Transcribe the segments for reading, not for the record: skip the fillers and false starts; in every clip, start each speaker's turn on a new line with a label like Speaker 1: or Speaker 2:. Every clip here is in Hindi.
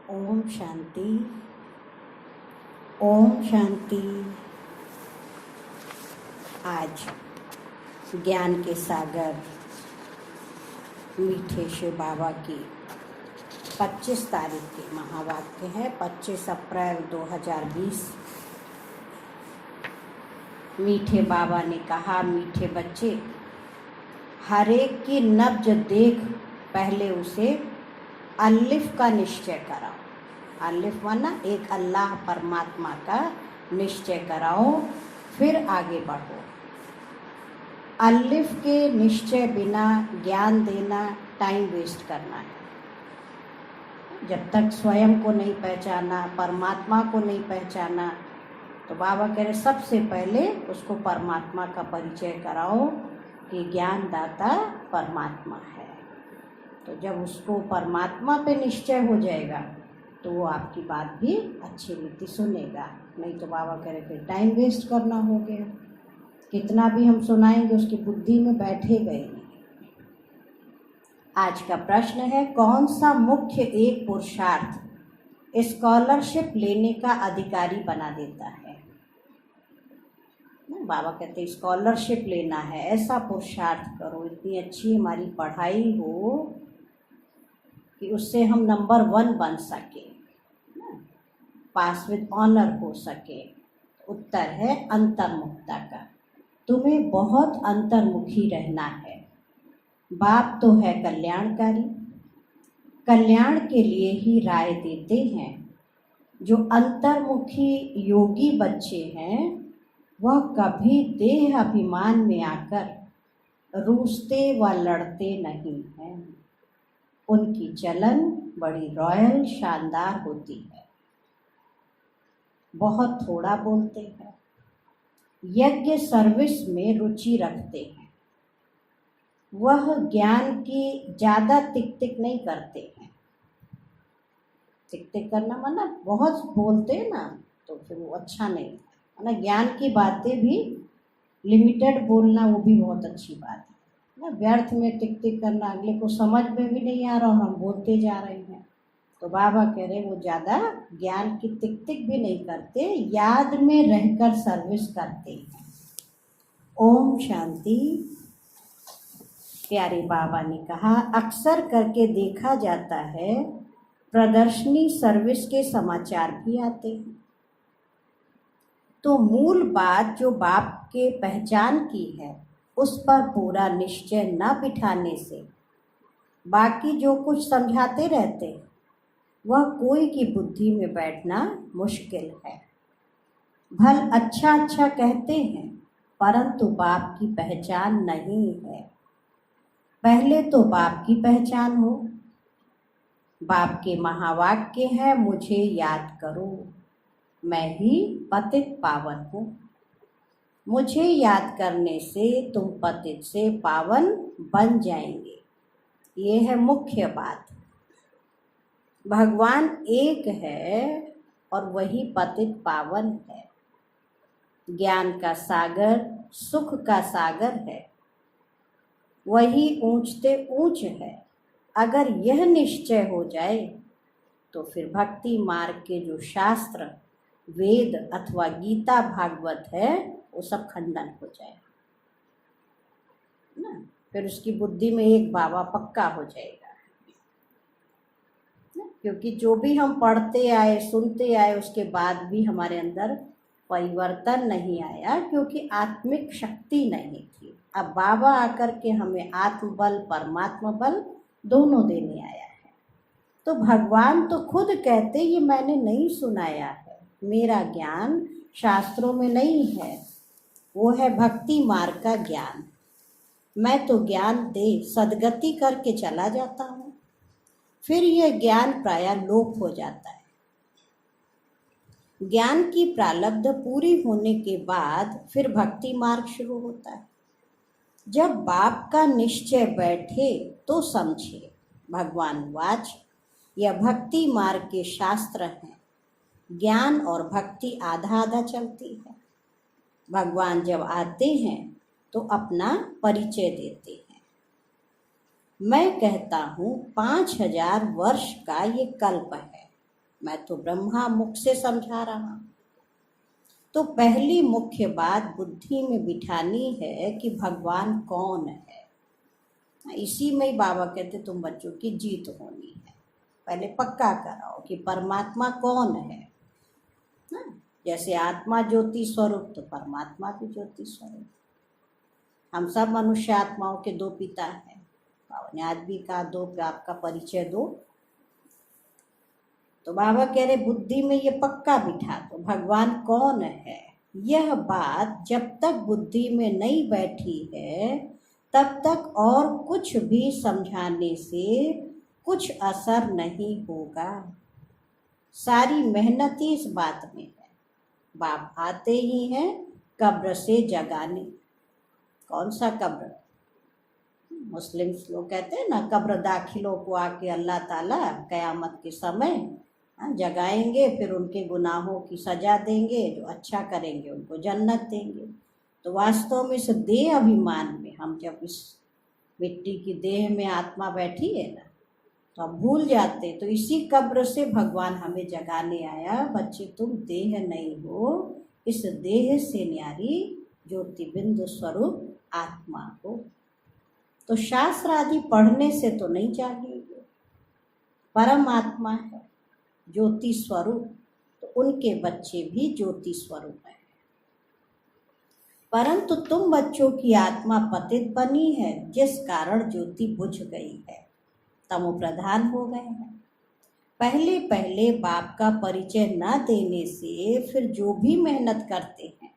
Speaker 1: ओम शांति। ओम शांति। आज ज्ञान के सागर मीठे शिव बाबा की 25 तारीख के महावाक्य है। 25 अप्रैल 2020। मीठे बाबा ने कहा, मीठे बच्चे, हर एक की नब्ज देख पहले उसे अलिफ का निश्चय कराओ। अलिफ माना एक अल्लाह परमात्मा का निश्चय कराओ, फिर आगे बढ़ो। अलिफ के निश्चय बिना ज्ञान देना टाइम वेस्ट करना है। जब तक स्वयं को नहीं पहचाना, परमात्मा को नहीं पहचाना, तो बाबा कह रहे सबसे पहले उसको परमात्मा का परिचय कराओ कि ज्ञानदाता परमात्मा है। तो जब उसको परमात्मा पे निश्चय हो जाएगा तो वो आपकी बात भी अच्छी रीति सुनेगा। नहीं तो बाबा कह रहे फिर टाइम वेस्ट करना हो गया। कितना भी हम सुनाएंगे उसकी बुद्धि में बैठेगा ही नहीं। आज का प्रश्न है, कौन सा मुख्य एक पुरुषार्थ स्कॉलरशिप लेने का अधिकारी बना देता है? बाबा कहते हैं स्कॉलरशिप लेना है, ऐसा पुरुषार्थ करो, इतनी अच्छी हमारी पढ़ाई हो कि उससे हम नंबर 1 बन सके, पास विद ऑनर हो सके। उत्तर है अंतर्मुखता का। तुम्हें बहुत अंतर्मुखी रहना है। बाप तो है कल्याणकारी, कल्याण के लिए ही राय देते हैं। जो अंतर्मुखी योगी बच्चे हैं वह कभी देह अभिमान में आकर रूसते व लड़ते नहीं हैं। उनकी चलन बड़ी रॉयल शानदार होती है। बहुत थोड़ा बोलते हैं। यज्ञ सर्विस में रुचि रखते हैं। वह ज्ञान की ज़्यादा टिक नहीं करते हैं। टिक करना माना बहुत बोलते हैं ना, तो फिर वो अच्छा नहीं है ना। ज्ञान की बातें भी लिमिटेड बोलना, वो भी बहुत अच्छी बात है ना। व्यर्थ में टिक करना, अगले को समझ में भी नहीं आ रहा और हम बोलते जा रहे हैं। तो बाबा कह रहे वो ज़्यादा ज्ञान की टिक भी नहीं करते, याद में रहकर सर्विस करते हैं। ओम शांति। प्यारे बाबा ने कहा, अक्सर करके देखा जाता है प्रदर्शनी सर्विस के समाचार भी आते हैं। तो मूल बात जो बाप के पहचान की है उस पर पूरा निश्चय न बिठाने से बाकी जो कुछ समझाते रहते हैं वह कोई की बुद्धि में बैठना मुश्किल है। भल अच्छा अच्छा कहते हैं परंतु बाप की पहचान नहीं है। पहले तो बाप की पहचान हो। बाप के महावाक्य है, मुझे याद करो, मैं ही पतित पावन हूँ। मुझे याद करने से तुम पतित से पावन बन जाएंगे। ये है मुख्य बात। भगवान एक है और वही पतित पावन है। ज्ञान का सागर, सुख का सागर है, वही ऊंचते ऊंच है। अगर यह निश्चय हो जाए तो फिर भक्ति मार्ग के जो शास्त्र, वेद अथवा गीता भागवत है वो सब खंडन हो जाएगा ना। फिर उसकी बुद्धि में एक बाबा पक्का हो जाएगा ना? क्योंकि जो भी हम पढ़ते आए, सुनते आए, उसके बाद भी हमारे अंदर परिवर्तन नहीं आया, क्योंकि आत्मिक शक्ति नहीं थी। अब बाबा आकर के हमें आत्मबल, परमात्मा बल दोनों देने आया है। तो भगवान तो खुद कहते ये मैंने नहीं सुनाया है, मेरा ज्ञान शास्त्रों में नहीं है, वो है भक्ति मार्ग का ज्ञान। मैं तो ज्ञान दे सदगति करके चला जाता हूँ, फिर यह ज्ञान प्रायः लोप हो जाता है। ज्ञान की प्रारब्ध पूरी होने के बाद फिर भक्ति मार्ग शुरू होता है। जब बाप का निश्चय बैठे तो समझे। भगवान वाच, यह भक्ति मार्ग के शास्त्र हैं। ज्ञान और भक्ति आधा आधा चलती है। भगवान जब आते हैं तो अपना परिचय देते हैं। मैं कहता हूँ 5000 वर्ष का ये कल्प है। मैं तो ब्रह्मा मुख से समझा रहा हूँ। तो पहली मुख्य बात बुद्धि में बिठानी है कि भगवान कौन है। इसी में ही बाबा कहते तुम बच्चों की जीत होनी है। पहले पक्का कराओ कि परमात्मा कौन है। जैसे आत्मा ज्योति स्वरूप तो परमात्मा भी ज्योति स्वरूप। हम सब मनुष्य आत्माओं के दो पिता हैं। बाबा ने आज भी कहा दो आपका परिचय दो। तो बाबा कह रहे बुद्धि में ये पक्का बिठा दो भगवान कौन है। यह बात जब तक बुद्धि में नहीं बैठी है तब तक और कुछ भी समझाने से कुछ असर नहीं होगा। सारी मेहनत ही इस बात में है। बाप आते ही हैं कब्र से जगाने। कौन सा कब्र? मुस्लिम लोग कहते हैं ना कब्र दाखिलों को आके अल्लाह ताला कयामत के समय जगाएंगे, फिर उनके गुनाहों की सजा देंगे, जो अच्छा करेंगे उनको जन्नत देंगे। तो वास्तव में इस देह अभिमान में हम जब इस मिट्टी की देह में आत्मा बैठी है ना तो हम भूल जाते। तो इसी कब्र से भगवान हमें जगाने आया, बच्चे तुम देह नहीं हो, इस देह से न्यारी ज्योतिबिंदु स्वरूप आत्मा हो। तो शास्त्र आदि पढ़ने से तो नहीं जागेंगे। परम आत्मा है ज्योति स्वरूप, तो उनके बच्चे भी ज्योति स्वरूप हैं। परंतु तुम बच्चों की आत्मा पतित बनी है, जिस कारण ज्योति बुझ गई है, तमो प्रधान हो गए हैं। पहले पहले बाप का परिचय न देने से फिर जो भी मेहनत करते हैं,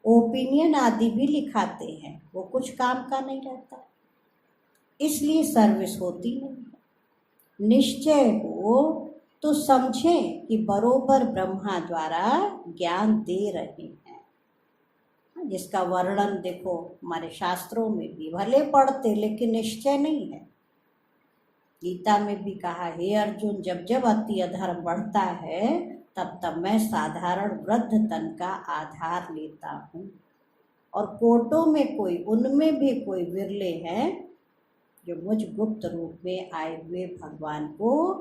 Speaker 1: ओपिनियन आदि भी लिखाते हैं, वो कुछ काम का नहीं रहता। इसलिए सर्विस होती नहीं है। निश्चय हो तो समझें कि बरोबर ब्रह्मा द्वारा ज्ञान दे रहे हैं, जिसका वर्णन देखो हमारे शास्त्रों में भी। भले पढ़ते लेकिन निश्चय नहीं है। गीता में भी कहा हे अर्जुन, जब जब अति अधर्म बढ़ता है तब तब मैं साधारण वृद्ध तन का आधार लेता हूँ। और कोटों में कोई, उनमें भी कोई विरले हैं जो मुझ गुप्त रूप में आए हुए भगवान को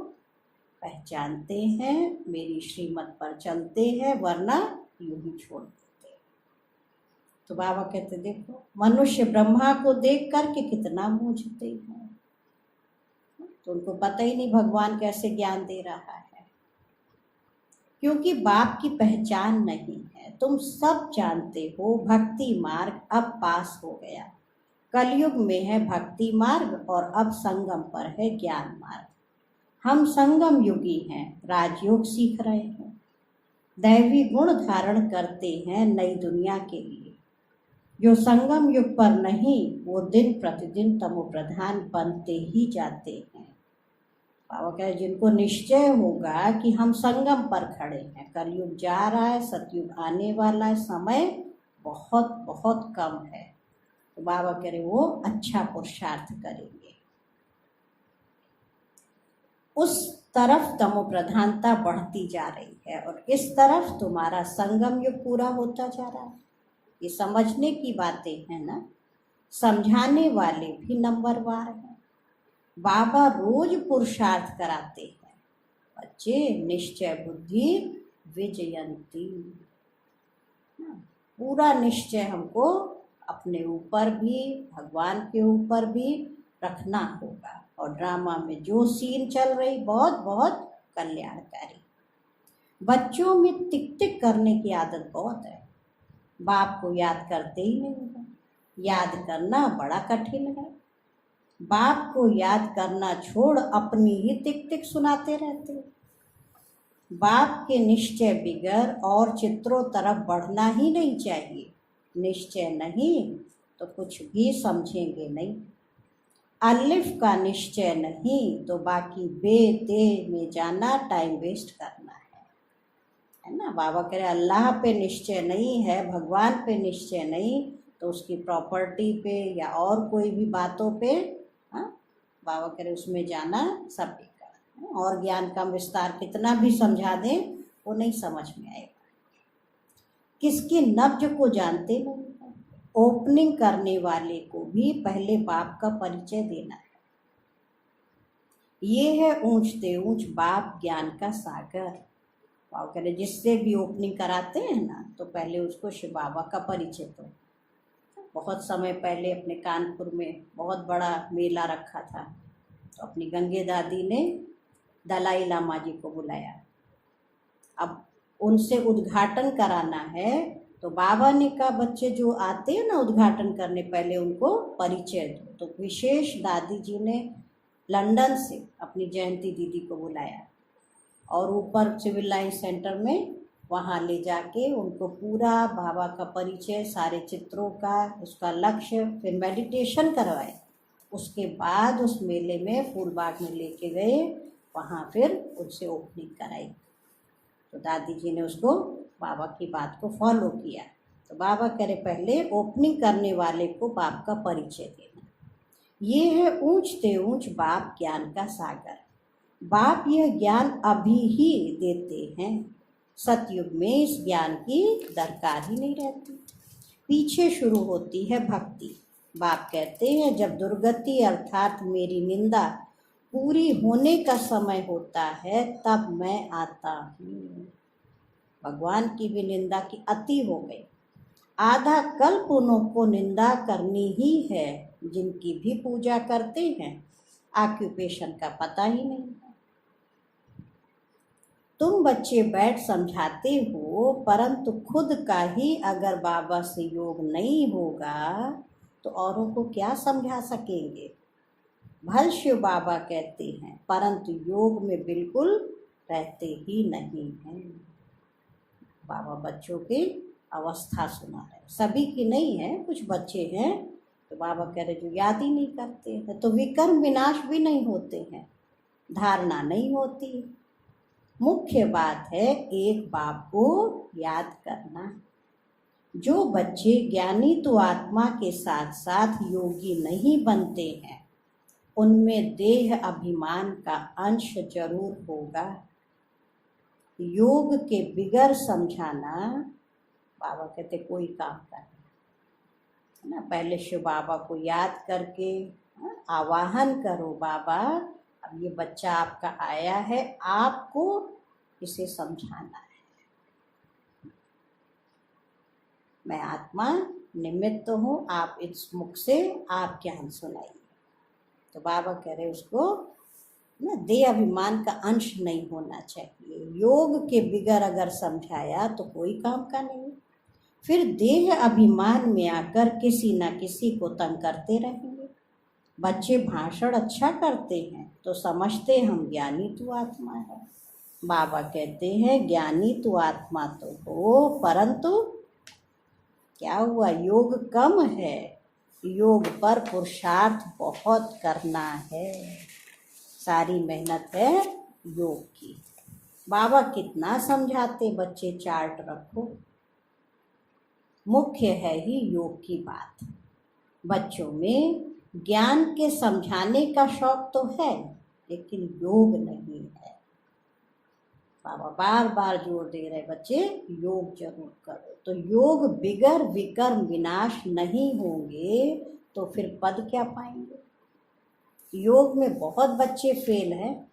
Speaker 1: पहचानते हैं, मेरी श्रीमत पर चलते हैं, वरना यूं ही छोड़ देते हैं। तो बाबा कहते देखो मनुष्य ब्रह्मा को देख करके कितना मूझते हैं, तो उनको पता ही नहीं भगवान कैसे ज्ञान दे रहा है, क्योंकि बाप की पहचान नहीं है। तुम सब जानते हो भक्ति मार्ग अब पास हो गया। कलयुग में है भक्ति मार्ग और अब संगम पर है ज्ञान मार्ग। हम संगम युगी हैं, राजयोग सीख रहे हैं, दैवी गुण धारण करते हैं नई दुनिया के लिए। जो संगम युग पर नहीं वो दिन प्रतिदिन तमो प्रधान बनते ही जाते हैं। बाबा कहे जिनको निश्चय होगा कि हम संगम पर खड़े हैं, कलयुग जा रहा है, सतयुग आने वाला है, समय बहुत बहुत कम है, तो बाबा कह रहे वो अच्छा पुरुषार्थ करेंगे। उस तरफ तमो प्रधानता बढ़ती जा रही है और इस तरफ तुम्हारा संगम युग पूरा होता जा रहा है। ये समझने की बातें हैं ना। समझाने वाले भी नंबरवार हैं। बाबा रोज पुरुषार्थ कराते हैं, बच्चे निश्चय बुद्धि विजयंती। पूरा निश्चय हमको अपने ऊपर भी भगवान के ऊपर भी रखना होगा। और ड्रामा में जो सीन चल रही बहुत बहुत कल्याणकारी। बच्चों में टिक टिक करने की आदत बहुत है, बाप को याद करते ही नहीं है। याद करना बड़ा कठिन है। बाप को याद करना छोड़ अपनी ही टिक टिक सुनाते रहते। बाप के निश्चय बिगर और चित्रों तरफ बढ़ना ही नहीं चाहिए। निश्चय नहीं तो कुछ भी समझेंगे नहीं। अलिफ का निश्चय नहीं तो बाकी बे ते में जाना टाइम वेस्ट करना है ना। बाबा कह रहे अल्लाह पे निश्चय नहीं है, भगवान पे निश्चय नहीं तो उसकी प्रॉपर्टी पे या और कोई भी बातों पे बाबा कह रहे उसमें जाना सब बेकार। और ज्ञान का विस्तार कितना भी समझा दें वो नहीं समझ में आएगा। किसकी नब्ज को जानते नहीं। ओपनिंग करने वाले को भी पहले बाप का परिचय देना है। ये है ऊंचते ऊंच बाप ज्ञान का सागर। बाबा कह रहे जिससे भी ओपनिंग कराते हैं ना तो पहले उसको शिव बाबा का परिचय दो। बहुत समय पहले अपने कानपुर में बहुत बड़ा मेला रखा था, तो अपनी गंगे दादी ने दलाई लामा जी को बुलाया। अब उनसे उद्घाटन कराना है, तो बाबा ने कहा बच्चे जो आते हैं ना उद्घाटन करने, पहले उनको परिचय दो। तो विशेष दादी जी ने लंदन से अपनी जयंती दीदी को बुलाया और ऊपर सिविल लाइन सेंटर में वहाँ ले जाके उनको पूरा बाबा का परिचय, सारे चित्रों का, उसका लक्ष्य, फिर मेडिटेशन करवाए। उसके बाद उस मेले में फूलबाग में लेके गए, वहाँ फिर उनसे ओपनिंग कराई। तो दादी जी ने उसको बाबा की बात को फॉलो किया। तो बाबा कह रहे पहले ओपनिंग करने वाले को बाप का परिचय देना। ये है ऊंचते ऊंच बाप ज्ञान का सागर। बाप यह ज्ञान अभी ही देते हैं, सतयुग में इस ज्ञान की दरकार ही नहीं रहती। पीछे शुरू होती है भक्ति। बाप कहते हैं जब दुर्गति अर्थात मेरी निंदा पूरी होने का समय होता है तब मैं आता हूँ। भगवान की भी निंदा की अति हो गई। आधा कल्प उनको निंदा करनी ही है, जिनकी भी पूजा करते हैं ऑक्यूपेशन का पता ही नहीं है। तुम बच्चे बैठ समझाते हो, परंतु खुद का ही अगर बाबा से योग नहीं होगा तो औरों को क्या समझा सकेंगे। भल शिव बाबा कहते हैं, परंतु योग में बिल्कुल रहते ही नहीं हैं। बाबा बच्चों की अवस्था सुना है, सभी की नहीं है, कुछ बच्चे हैं तो बाबा कह रहे जो याद ही नहीं करते हैं, तो विकर्म विनाश भी नहीं होते हैं, धारणा नहीं होती। मुख्य बात है एक बाप को याद करना। जो बच्चे ज्ञानी तो आत्मा के साथ साथ योगी नहीं बनते हैं, उनमें देह अभिमान का अंश जरूर होगा। योग के बिगर समझाना बाबा कहते कोई काम का नहीं है ना। पहले शिव बाबा को याद करके आवाहन करो, बाबा अब ये बच्चा आपका आया है, आपको इसे समझाना है। मैं आत्मा निमित्त हूँ, आप इस मुख से आप ज्ञान सुनाइए। तो बाबा कह रहे उसको ना देह अभिमान का अंश नहीं होना चाहिए। योग के बिगर अगर समझाया तो कोई काम का नहीं, फिर देह अभिमान में आकर किसी ना किसी को तंग करते रहेंगे। बच्चे भाषण अच्छा करते हैं तो समझते हम ज्ञानी तो आत्मा है। बाबा कहते हैं ज्ञानी तो आत्मा तो हो, परंतु क्या हुआ, योग कम है, योग पर पुरुषार्थ बहुत करना है। सारी मेहनत है योग की। बाबा कितना समझाते, बच्चे चार्ट रखो, मुख्य है ही योग की बात। बच्चों में ज्ञान के समझाने का शौक तो है, लेकिन योग नहीं है। बाबा बार बार जोर दे रहे बच्चे योग जरूर करो। तो योग बिगर विकर्म विनाश नहीं होंगे तो फिर पद क्या पाएंगे। योग में बहुत बच्चे फेल हैं,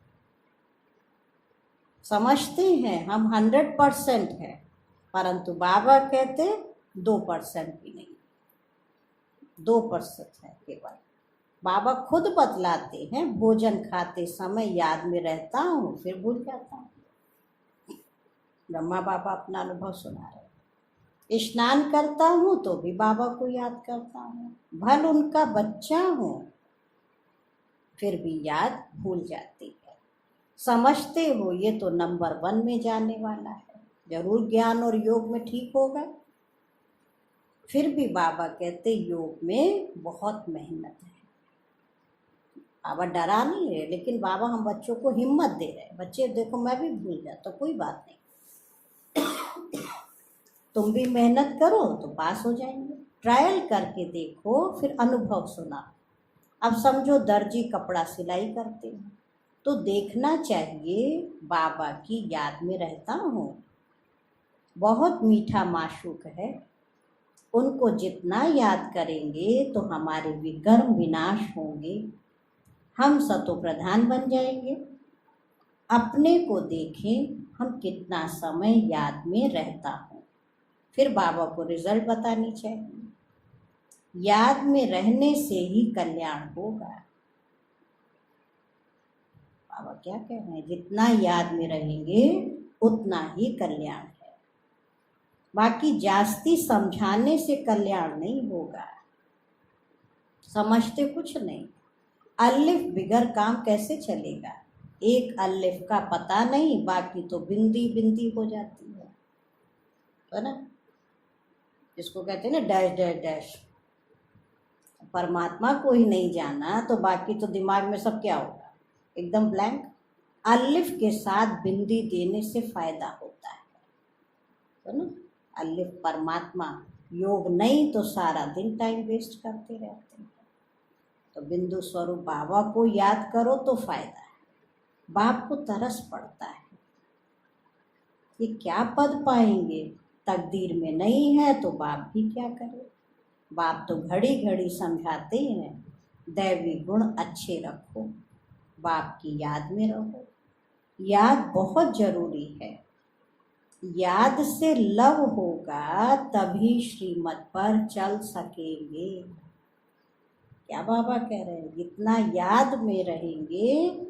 Speaker 1: समझते हैं हम 100% है, परंतु बाबा कहते 2% भी नहीं, 2% है केवल। बाबा खुद बतलाते हैं भोजन खाते समय याद में रहता हूँ फिर भूल जाता हूँ। ब्रह्मा बाबा अपना अनुभव सुना रहे। स्नान करता हूँ तो भी बाबा को याद करता हूँ, भल उनका बच्चा हूँ फिर भी याद भूल जाती है। समझते हो ये तो नंबर 1 में जाने वाला है, जरूर ज्ञान और योग में ठीक होगा। फिर भी बाबा कहते योग में बहुत मेहनत है। बाबा डरा नहीं रहे, लेकिन बाबा हम बच्चों को हिम्मत दे रहे हैं। बच्चे देखो मैं भी भूल जाता, कोई बात नहीं, तुम भी मेहनत करो तो पास हो जाएंगे। ट्रायल करके देखो, फिर अनुभव सुना। अब समझो दर्जी कपड़ा सिलाई करते हैं तो देखना चाहिए बाबा की याद में रहता हूँ। बहुत मीठा माशूक है, उनको जितना याद करेंगे तो हमारे विकर्म विनाश होंगे। हम सतो प्रधान बन जाएंगे। अपने को देखें हम कितना समय याद में रहता हूँ, फिर बाबा को रिजल्ट बतानी चाहिए। याद में रहने से ही कल्याण होगा। बाबा क्या कह रहे हैं, जितना याद में रहेंगे उतना ही कल्याण है। बाकी जास्ती समझाने से कल्याण नहीं होगा, समझते कुछ नहीं। अलिफ बिगर काम कैसे चलेगा? एक अलिफ का पता नहीं, बाकी तो बिंदी बिंदी हो जाती है ना, जिसको कहते हैं ना डैश डैश डैश। परमात्मा को ही नहीं जाना तो बाकी तो दिमाग में सब क्या होगा, एकदम ब्लैंक। अलिफ के साथ बिंदी देने से फायदा होता है ना। अलिफ परमात्मा, योग नहीं तो सारा दिन टाइम वेस्ट करते रहते हैं। तो बिंदु स्वरूप बाबा को याद करो तो फायदा है। बाप को तरस पड़ता है, ये क्या पद पाएंगे, तकदीर में नहीं है तो बाप भी क्या करे। बाप तो घड़ी घड़ी समझाते हैं, दैवी गुण अच्छे रखो, बाप की याद में रहो। याद बहुत जरूरी है। याद से लव होगा तभी श्रीमत पर चल सकेंगे। क्या बाबा कह रहे हैं, जितना याद में रहेंगे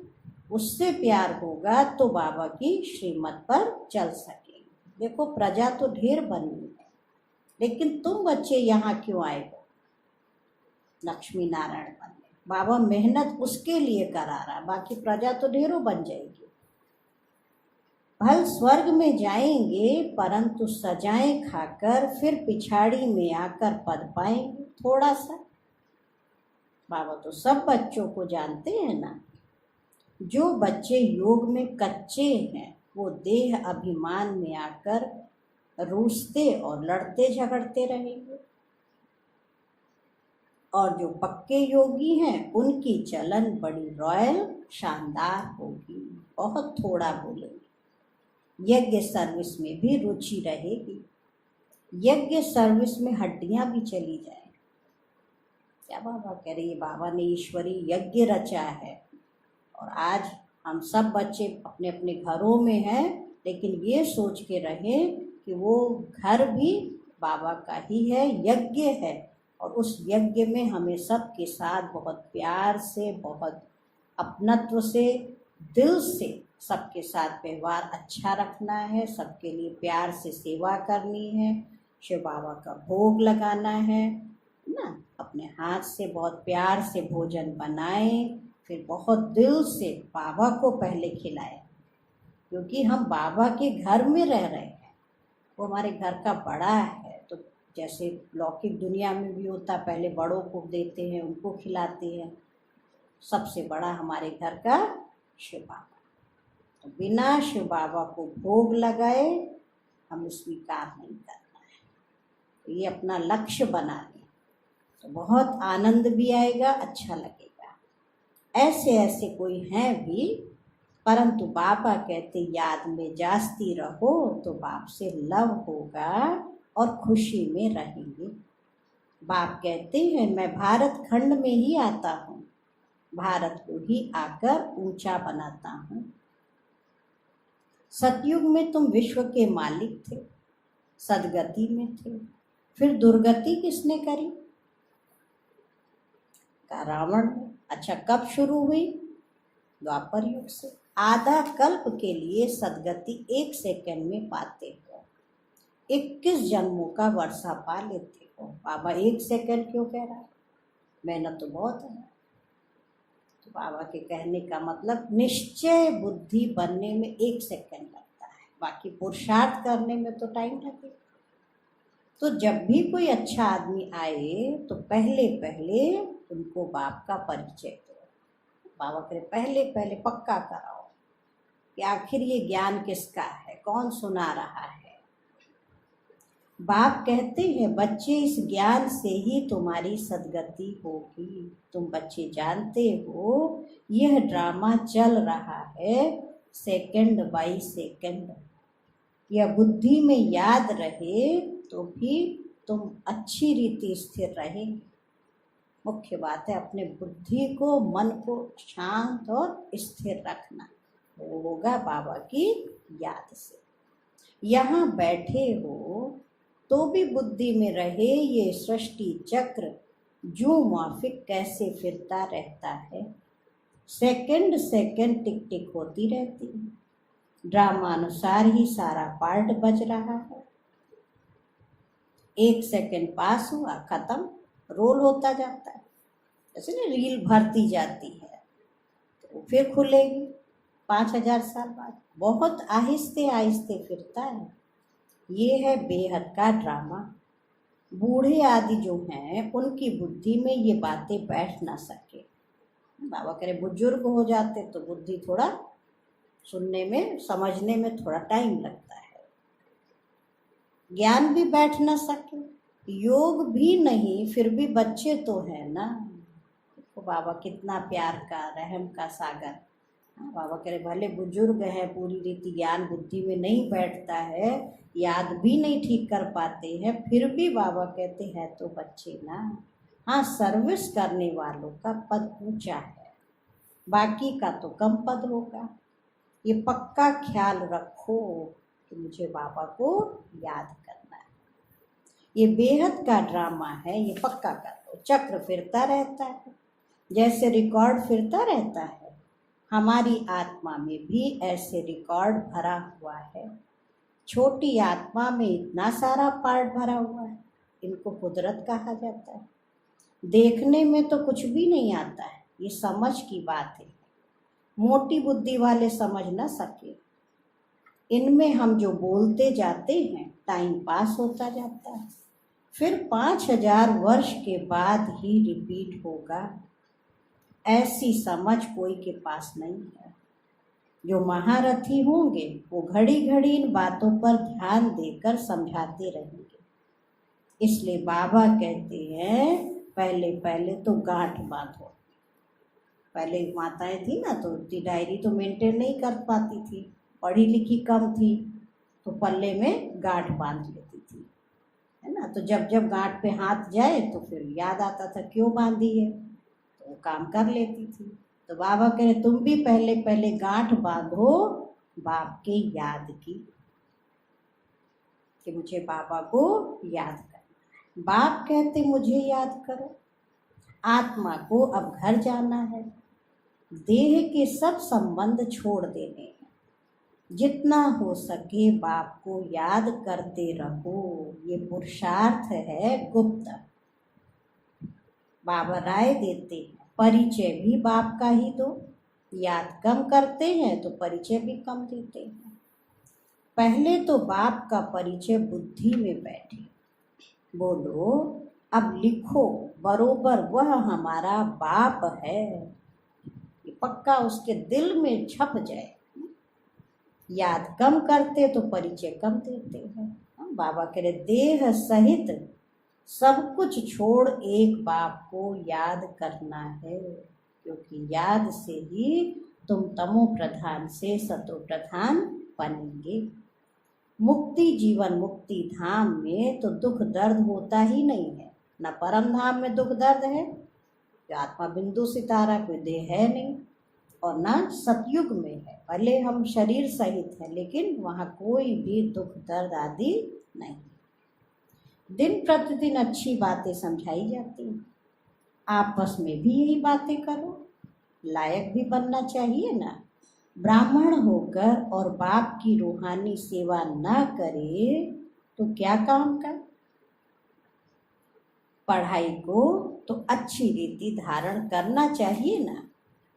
Speaker 1: उससे प्यार होगा तो बाबा की श्रीमत पर चल सकेंगे। देखो प्रजा तो ढेर बनी है, लेकिन तुम बच्चे यहाँ क्यों आए हो? लक्ष्मी नारायण बनने। बाबा मेहनत उसके लिए करा रहा, बाकी प्रजा तो ढेरों बन जाएगी। भल स्वर्ग में जाएंगे परंतु सजाएं खाकर फिर पिछाड़ी में आकर पद पाएंगे थोड़ा सा। बाबा तो सब बच्चों को जानते हैं ना। जो बच्चे योग में कच्चे हैं वो देह अभिमान में आकर रूसते और लड़ते झगड़ते रहेंगे, और जो पक्के योगी हैं उनकी चलन बड़ी रॉयल शानदार होगी। बहुत थोड़ा बोलेंगे। यज्ञ सर्विस में भी रुचि रहेगी। यज्ञ सर्विस में हड्डियां भी चली जाए। क्या बाबा कह रही है, बाबा ने ईश्वरी यज्ञ रचा है। और आज हम सब बच्चे अपने अपने घरों में हैं, लेकिन ये सोच के रहे कि वो घर भी बाबा का ही है, यज्ञ है। और उस यज्ञ में हमें सबके साथ बहुत प्यार से, बहुत अपनत्व से, दिल से सबके साथ व्यवहार अच्छा रखना है, सबके लिए प्यार से सेवा करनी है, शिव बाबा का भोग लगाना है ना। अपने हाथ से बहुत प्यार से भोजन बनाएं, फिर बहुत दिल से बाबा को पहले खिलाएं, क्योंकि हम बाबा के घर में रह रहे हैं, वो हमारे घर का बड़ा है। तो जैसे लौकिक दुनिया में भी होता, पहले बड़ों को देते हैं, उनको खिलाते हैं। सबसे बड़ा हमारे घर का शिव बाबा। तो बिना शिव बाबा को भोग लगाए हमें स्वीकार नहीं करना है। तो ये अपना लक्ष्य बना लें तो बहुत आनंद भी आएगा, अच्छा लगेगा। ऐसे ऐसे कोई हैं भी, परंतु बाबा कहते याद में जास्ती रहो तो बाप से लव होगा और खुशी में रहेंगे। बाप कहते हैं मैं भारत खंड में ही आता हूँ, भारत को ही आकर ऊंचा बनाता हूँ। सतयुग में तुम विश्व के मालिक थे, सदगति में थे, फिर दुर्गति किसने करी? का रावण ने। अच्छा कब शुरू हुई? द्वापर युग से। आधा कल्प के लिए सदगति 1 सेकंड में पाते हो, 21 जन्मों का वर्षा पा लेते हो। बाबा 1 सेकंड क्यों कह रहा है? मेहनत तो बहुत है। तो बाबा के कहने का मतलब निश्चय बुद्धि बनने में 1 सेकंड लगता है, बाकी पुरुषार्थ करने में तो टाइम लगेगा। तो जब भी कोई अच्छा आदमी आए तो पहले पहले उनको बाप का परिचय दो। बाबा करे पहले पहले पक्का कराओ कि आखिर ये ज्ञान किसका है, कौन सुना रहा है। बाप कहते हैं बच्चे इस ज्ञान से ही तुम्हारी सदगति होगी। तुम बच्चे जानते हो यह ड्रामा चल रहा है सेकंड बाई सेकंड। यह बुद्धि में याद रहे तो भी तुम अच्छी रीति स्थिर रहेंगे। मुख्य बात है अपने बुद्धि को, मन को शांत और स्थिर रखना। वो होगा बाबा की याद से। यहाँ बैठे हो तो भी बुद्धि में रहे ये सृष्टि चक्र जो माफिक कैसे फिरता रहता है। सेकंड सेकंड टिक टिक होती रहती है, ड्रामा अनुसार ही सारा पार्ट बज रहा है। एक सेकंड पास हुआ, खत्म, रोल होता जाता है। जैसे ना रील भरती जाती है तो फिर खुलेगी 5000 साल बाद। बहुत आहिस्ते आहिस्ते फिरता है। ये है बेहद का ड्रामा। बूढ़े आदि जो हैं उनकी बुद्धि में ये बातें बैठ ना सके। बाबा करे बुजुर्ग हो जाते तो बुद्धि थोड़ा सुनने में, समझने में थोड़ा टाइम लगता है। ज्ञान भी बैठ ना सके, योग भी नहीं, फिर भी बच्चे तो है ना। तो बाबा कितना प्यार का, रहम का सागर। बाबा कह रहे भले बुजुर्ग है, पूरी रीति ज्ञान बुद्धि में नहीं बैठता है, याद भी नहीं ठीक कर पाते हैं, फिर भी बाबा कहते हैं तो बच्चे ना। हाँ, सर्विस करने वालों का पद ऊंचा है, बाकी का तो कम पद होगा। ये पक्का ख्याल रखो कि मुझे बाबा को याद करना है। ये बेहद का ड्रामा है, ये पक्का कर दो। चक्र फिरता रहता है, जैसे रिकॉर्ड फिरता रहता है। हमारी आत्मा में भी ऐसे रिकॉर्ड भरा हुआ है। छोटी आत्मा में इतना सारा पार्ट भरा हुआ है, इनको कुदरत कहा जाता है। देखने में तो कुछ भी नहीं आता है, ये समझ की बात है। मोटी बुद्धि वाले समझ ना सके। इनमें हम जो बोलते जाते हैं टाइम पास होता जाता है, फिर 5000 वर्ष के बाद ही रिपीट होगा। ऐसी समझ कोई के पास नहीं है। जो महारथी होंगे वो घड़ी घड़ी इन बातों पर ध्यान देकर समझाते रहेंगे। इसलिए बाबा कहते हैं पहले पहले तो गांठ बांधो। पहले माताएं थी ना तो उतनी डायरी तो मेंटेन नहीं कर पाती थी, पढ़ी लिखी कम थी, तो पल्ले में गांठ बांध लेती थी, है ना। तो जब जब गांठ पे हाथ जाए तो फिर याद आता था क्यों बांधी है, तो वो काम कर लेती थी। तो बाबा कह रहे तुम भी पहले पहले गांठ बांधो बाप के याद की, कि मुझे बाबा को याद करना। बाप कहते मुझे याद करो। आत्मा को अब घर जाना है, देह के सब संबंध छोड़ देने हैं। जितना हो सके बाप को याद करते रहो। ये पुरुषार्थ है गुप्त। बाबा राय देते हैं परिचय भी बाप का ही दो। याद कम करते हैं तो परिचय भी कम देते हैं। पहले तो बाप का परिचय बुद्धि में बैठे। बोलो अब लिखो बरोबर वह हमारा बाप है, ये पक्का उसके दिल में छप जाए। याद कम करते तो परिचय कम देते हैं। बाबा कह रहे देह सहित सब कुछ छोड़ एक बाप को याद करना है, क्योंकि याद से ही तुम तमो प्रधान से सतो प्रधान बनेंगे। मुक्ति जीवन मुक्ति धाम में तो दुख दर्द होता ही नहीं है। न परम धाम में दुख दर्द है, जो आत्मा बिंदु सितारा कोई देह है नहीं, और न सतयुग में है। भले हम शरीर सहित हैं लेकिन वहाँ कोई भी दुख दर्द आदि नहीं। दिन प्रतिदिन अच्छी बातें समझाई जाती हैं। आपस में भी यही बातें करो, लायक भी बनना चाहिए ना। ब्राह्मण होकर और बाप की रूहानी सेवा न करे तो क्या काम का। पढ़ाई को तो अच्छी रीति धारण करना चाहिए ना।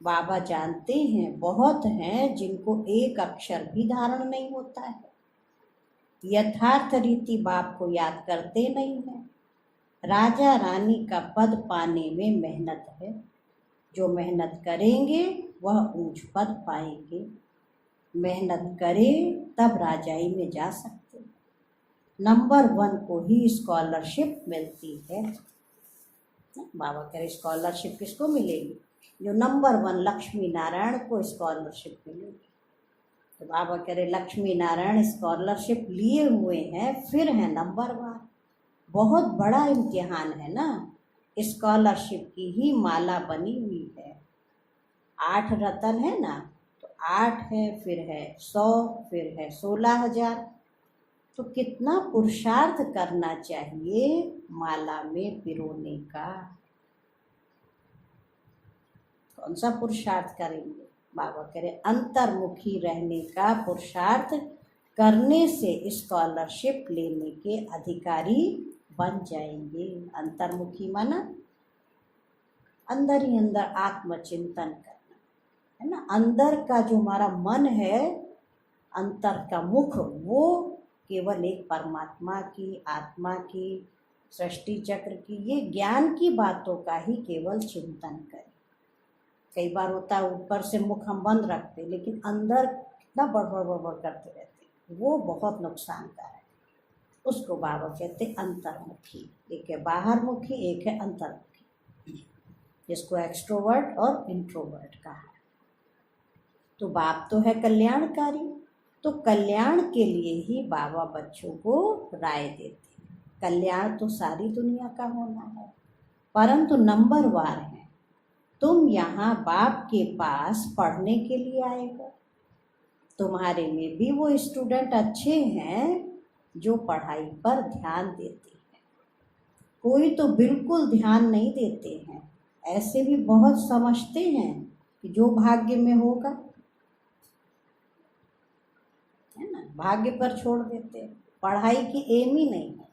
Speaker 1: बाबा जानते हैं बहुत हैं जिनको एक अक्षर भी धारण नहीं होता है, यथार्थ रीति बाप को याद करते नहीं हैं। राजा रानी का पद पाने में मेहनत है, जो मेहनत करेंगे वह ऊंच पद पाएंगे। मेहनत करें तब राजाई में जा सकते। नंबर 1 को ही स्कॉलरशिप मिलती है। बाबा कह रहे स्कॉलरशिप किसको मिलेगी, जो नंबर 1 लक्ष्मी नारायण को स्कॉलरशिप मिलेगी। तो बाबा कह रहे लक्ष्मी नारायण स्कॉलरशिप लिए हुए हैं, फिर है नंबर 1। बहुत बड़ा इम्तिहान है ना। स्कॉलरशिप की ही माला बनी हुई है। 8 रतन है ना, तो 8 है, फिर है 100, फिर है 16,000। तो कितना पुरुषार्थ करना चाहिए माला में पिरोने का। कौन सा पुरुषार्थ करेंगे? बाबा कह रहे अंतर्मुखी रहने का पुरुषार्थ करने से स्कॉलरशिप लेने के अधिकारी बन जाएंगे। अंतर्मुखी माना अंदर ही अंदर आत्मचिंतन करना है ना। अंदर का जो हमारा मन है, अंतर का मुख, वो केवल एक परमात्मा की, आत्मा की, सृष्टि चक्र की, ये ज्ञान की बातों का ही केवल चिंतन करें। कई बार होता है ऊपर से मुख हम बंद रखते, लेकिन अंदर कितना बड़बड़ करते रहते, वो बहुत नुकसानकारक है। उसको बाबा कहते अंतर्मुखी। एक है बाहर मुखी, एक है अंतर्मुखी, जिसको एक्सट्रोवर्ट और इंट्रोवर्ट कहा है। तो बाप तो है कल्याणकारी, तो कल्याण के लिए ही बाबा बच्चों को राय देते हैं। कल्याण तो सारी दुनिया का होना है, परंतु नंबर वार है। तुम यहाँ बाप के पास पढ़ने के लिए आए हो, तुम्हारे में भी वो स्टूडेंट अच्छे हैं जो पढ़ाई पर ध्यान देते हैं, कोई तो बिल्कुल ध्यान नहीं देते हैं। ऐसे भी बहुत समझते हैं कि जो भाग्य में होगा, है ना, भाग्य पर छोड़ देते हैं। पढ़ाई की एम ही नहीं है।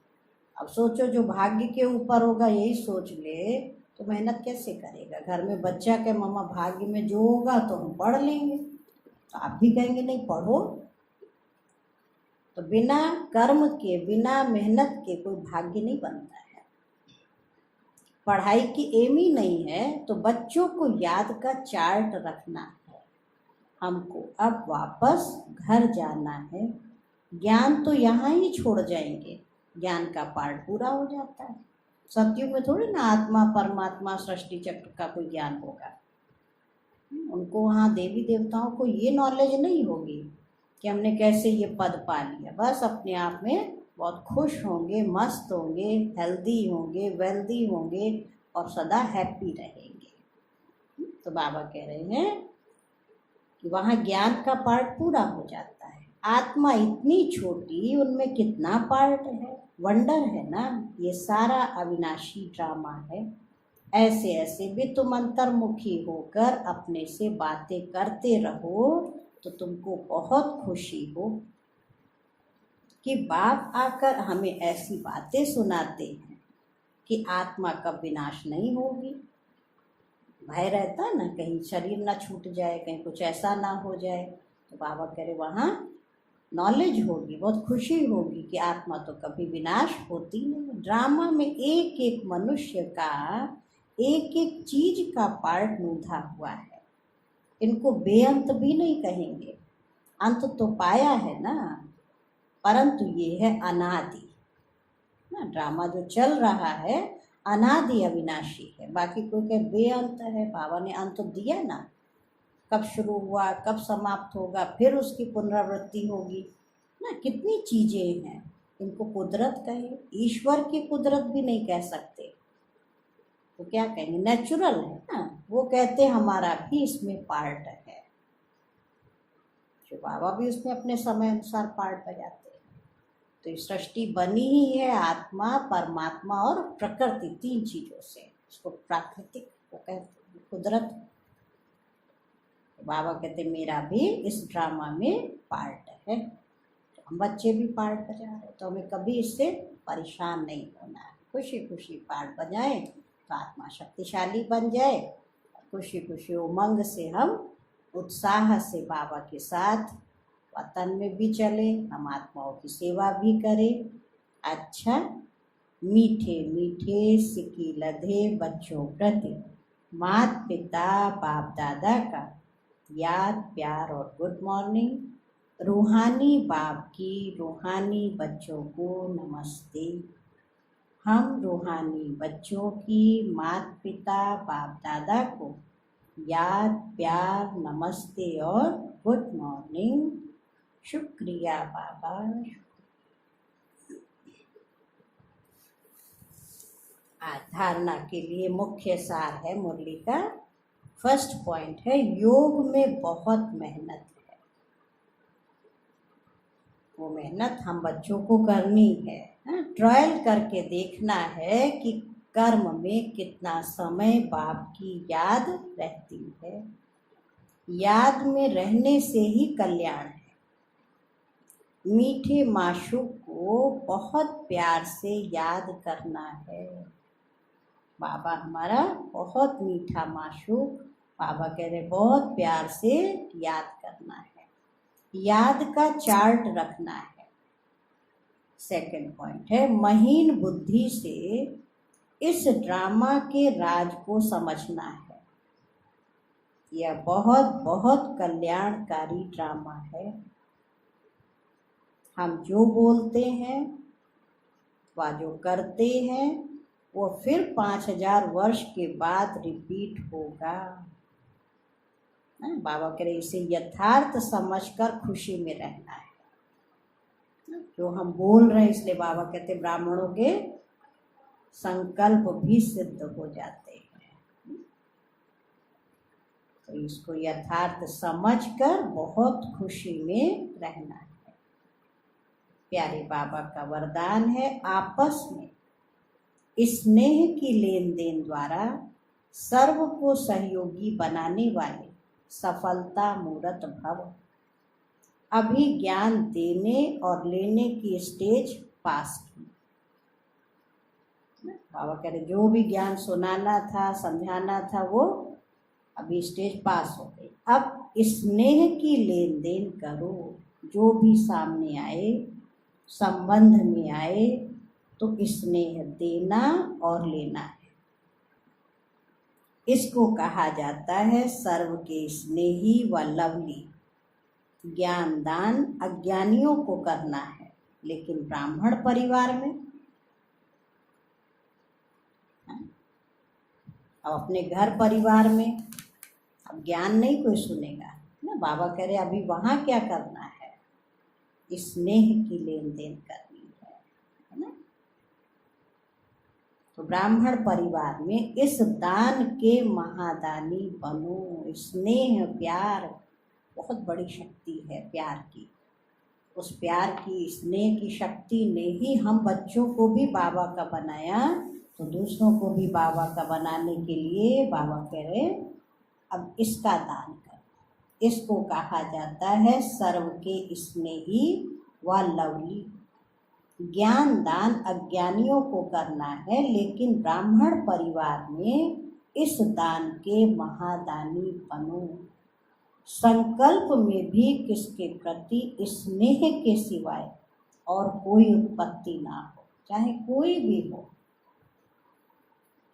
Speaker 1: अब सोचो जो भाग्य के ऊपर होगा यही सोच ले तो मेहनत कैसे करेगा। घर में बच्चा के मम्मा भाग्य में जो होगा तो हम पढ़ लेंगे, तो आप भी कहेंगे नहीं पढ़ो। तो बिना कर्म के, बिना मेहनत के कोई भाग्य नहीं बनता है। पढ़ाई की एम ही नहीं है तो बच्चों को याद का चार्ट रखना है। हमको अब वापस घर जाना है। ज्ञान तो यहाँ ही छोड़ जाएंगे, ज्ञान का पार्ट पूरा हो जाता है। सत्युग में थोड़ी ना आत्मा परमात्मा सृष्टि चक्र का कोई ज्ञान होगा। उनको वहाँ देवी देवताओं को ये नॉलेज नहीं होगी कि हमने कैसे ये पद पा लिया। बस अपने आप में बहुत खुश होंगे, मस्त होंगे, हेल्दी होंगे, वेल्दी होंगे और सदा हैप्पी रहेंगे। तो बाबा कह रहे हैं कि वहाँ ज्ञान का पार्ट पूरा हो जाता है। आत्मा इतनी छोटी, उनमें कितना पार्ट है, वंडर है ना। ये सारा अविनाशी ड्रामा है। ऐसे ऐसे भी तुम अंतर्मुखी होकर अपने से बातें करते रहो तो तुमको बहुत खुशी हो कि बाप आकर हमें ऐसी बातें सुनाते हैं कि आत्मा कब विनाश नहीं होगी। भय रहता ना कहीं शरीर ना छूट जाए, कहीं कुछ ऐसा ना हो जाए। तो बाबा कह रहे वहाँ नॉलेज होगी, बहुत खुशी होगी कि आत्मा तो कभी विनाश होती नहीं। ड्रामा में एक एक मनुष्य का, एक एक चीज का पार्ट नूंधा हुआ है। इनको बेअंत भी नहीं कहेंगे, अंत तो पाया है ना, परंतु ये है अनादि ना। ड्रामा जो चल रहा है अनादि अविनाशी है। बाकी कोई कहे बेअंत है, बाबा ने अंत दिया ना, कब शुरू हुआ कब समाप्त होगा, फिर उसकी पुनरावृत्ति होगी ना। कितनी चीजें हैं, इनको कुदरत कहे, ईश्वर की कुदरत भी नहीं कह सकते तो क्या कहेंगे, नेचुरल है ना। वो कहते हमारा भी इसमें पार्ट है। जो बाबा भी उसमें अपने समय अनुसार पार्ट बजाते हैं। तो ये सृष्टि बनी ही है आत्मा, परमात्मा और प्रकृति, 3 चीजों से। इसको प्राकृतिक वो कहते हैं, कुदरत। बाबा कहते मेरा भी इस ड्रामा में पार्ट है। तो हम बच्चे भी पार्ट बजा रहे, तो हमें कभी इससे परेशान नहीं होना है। खुशी खुशी पार्ट बजाएं तो आत्मा शक्तिशाली बन जाए। खुशी खुशी उमंग से हम उत्साह से बाबा के साथ वतन में भी चले, हम आत्माओं की सेवा भी करें। अच्छा, मीठे मीठे सिक्की लधे बच्चों प्रति माता पिता बाप दादा का याद प्यार और गुड मॉर्निंग। रूहानी बाप की रूहानी बच्चों को नमस्ते। हम रूहानी बच्चों की माता पिता बाप दादा को याद प्यार नमस्ते और गुड मॉर्निंग। शुक्रिया बाबा। आज धारणा के लिए मुख्य सार है मुरली का। फर्स्ट पॉइंट है, योग में बहुत मेहनत है। वो मेहनत हम बच्चों को करनी है, ट्रायल करके देखना है कि कर्म में कितना समय बाप की याद रहती है। याद में रहने से ही कल्याण है। मीठे माशूक को बहुत प्यार से याद करना है। बाबा हमारा बहुत मीठा माशूक, बाबा कह रहे बहुत प्यार से याद करना है, याद का चार्ट रखना है। सेकंड पॉइंट है, महीन बुद्धि से इस ड्रामा के राज को समझना है। यह बहुत बहुत कल्याणकारी ड्रामा है। हम जो बोलते हैं व जो करते हैं वो फिर 5000 वर्ष के बाद रिपीट होगा। बाबा कह रहे इसे यथार्थ समझकर खुशी में रहना है। जो हम बोल रहे हैं, इसलिए बाबा कहते ब्राह्मणों के संकल्प भी सिद्ध हो जाते हैं। तो इसको यथार्थ समझकर बहुत खुशी में रहना है। प्यारे बाबा का वरदान है, आपस में स्नेह की लेन देन द्वारा सर्व को सहयोगी बनाने वाले सफलता मूर्त भव। अभी ज्ञान देने और लेने की स्टेज पास की। बाबा कह रहे जो भी ज्ञान सुनाना था, समझाना था, वो अभी स्टेज पास हो गई। अब स्नेह की लेन देन करो। जो भी सामने आए, संबंध में आए, तो स्नेह देना और लेना है। इसको कहा जाता है सर्व के स्नेही व लवली। ज्ञान दान अज्ञानियों को करना है, लेकिन ब्राह्मण परिवार में अब अपने घर परिवार में अब ज्ञान नहीं कोई सुनेगा ना। बाबा कह रहे अभी वहाँ क्या करना है, स्नेह की लेन देन करनी है ना। तो ब्राह्मण परिवार में इस दान के महादानी बनो। स्नेह प्यार बहुत बड़ी शक्ति है प्यार की। उस प्यार की, स्नेह की शक्ति ने ही हम बच्चों को भी बाबा का बनाया, तो दूसरों को भी बाबा का बनाने के लिए बाबा कह रहे अब इसका दान कर। इसको कहा जाता है सर्व के स्नेही व लवली। ज्ञान दान अज्ञानियों को करना है, लेकिन ब्राह्मण परिवार में इस दान के महादानी बनो। संकल्प में भी किसके प्रति स्नेह के सिवाय और कोई उत्पत्ति ना हो, चाहे कोई भी हो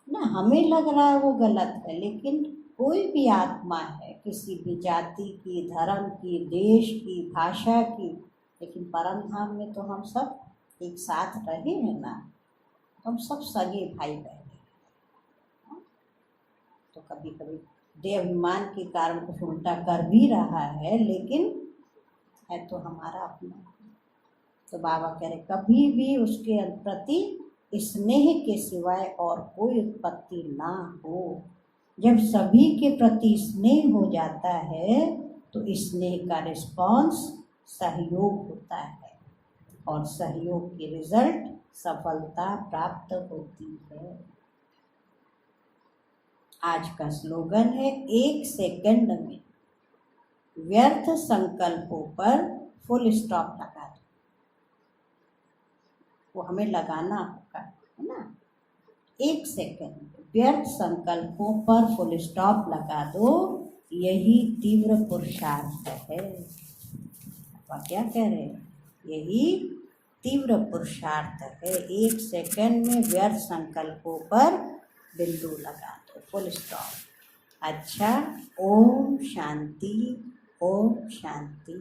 Speaker 1: ना। हमें लग रहा है वो गलत है, लेकिन कोई भी आत्मा है, किसी भी जाति की, धर्म की, देश की, भाषा की, लेकिन परम धाम में तो हम सब एक साथ रहे हैं ना। तो हम सब सगे भाई बहन हैं। तो कभी कभी देहाभिमान के कारण कुछ उल्टा कर भी रहा है, लेकिन है तो हमारा अपना। तो बाबा कह रहे कभी भी उसके प्रति स्नेह के सिवाय और कोई उत्पत्ति ना हो। जब सभी के प्रति स्नेह हो जाता है तो स्नेह का रिस्पॉन्स सहयोग होता है, और सहयोग के रिजल्ट सफलता प्राप्त होती है। आज का स्लोगन है, 1 सेकंड में व्यर्थ संकल्पों पर फुल स्टॉप लगा दो। वो हमें लगाना होगा, है ना। 1 सेकंड व्यर्थ संकल्पों पर फुल स्टॉप लगा दो, यही तीव्र पुरुषार्थ है। आप क्या कह रहे हैं, यही तीव्र पुरुषार्थ है। 1 सेकंड में व्यर्थ संकल्पों पर बिंदु लगा दो, फुल स्टॉप। अच्छा, ओम शांति, ओम शांति।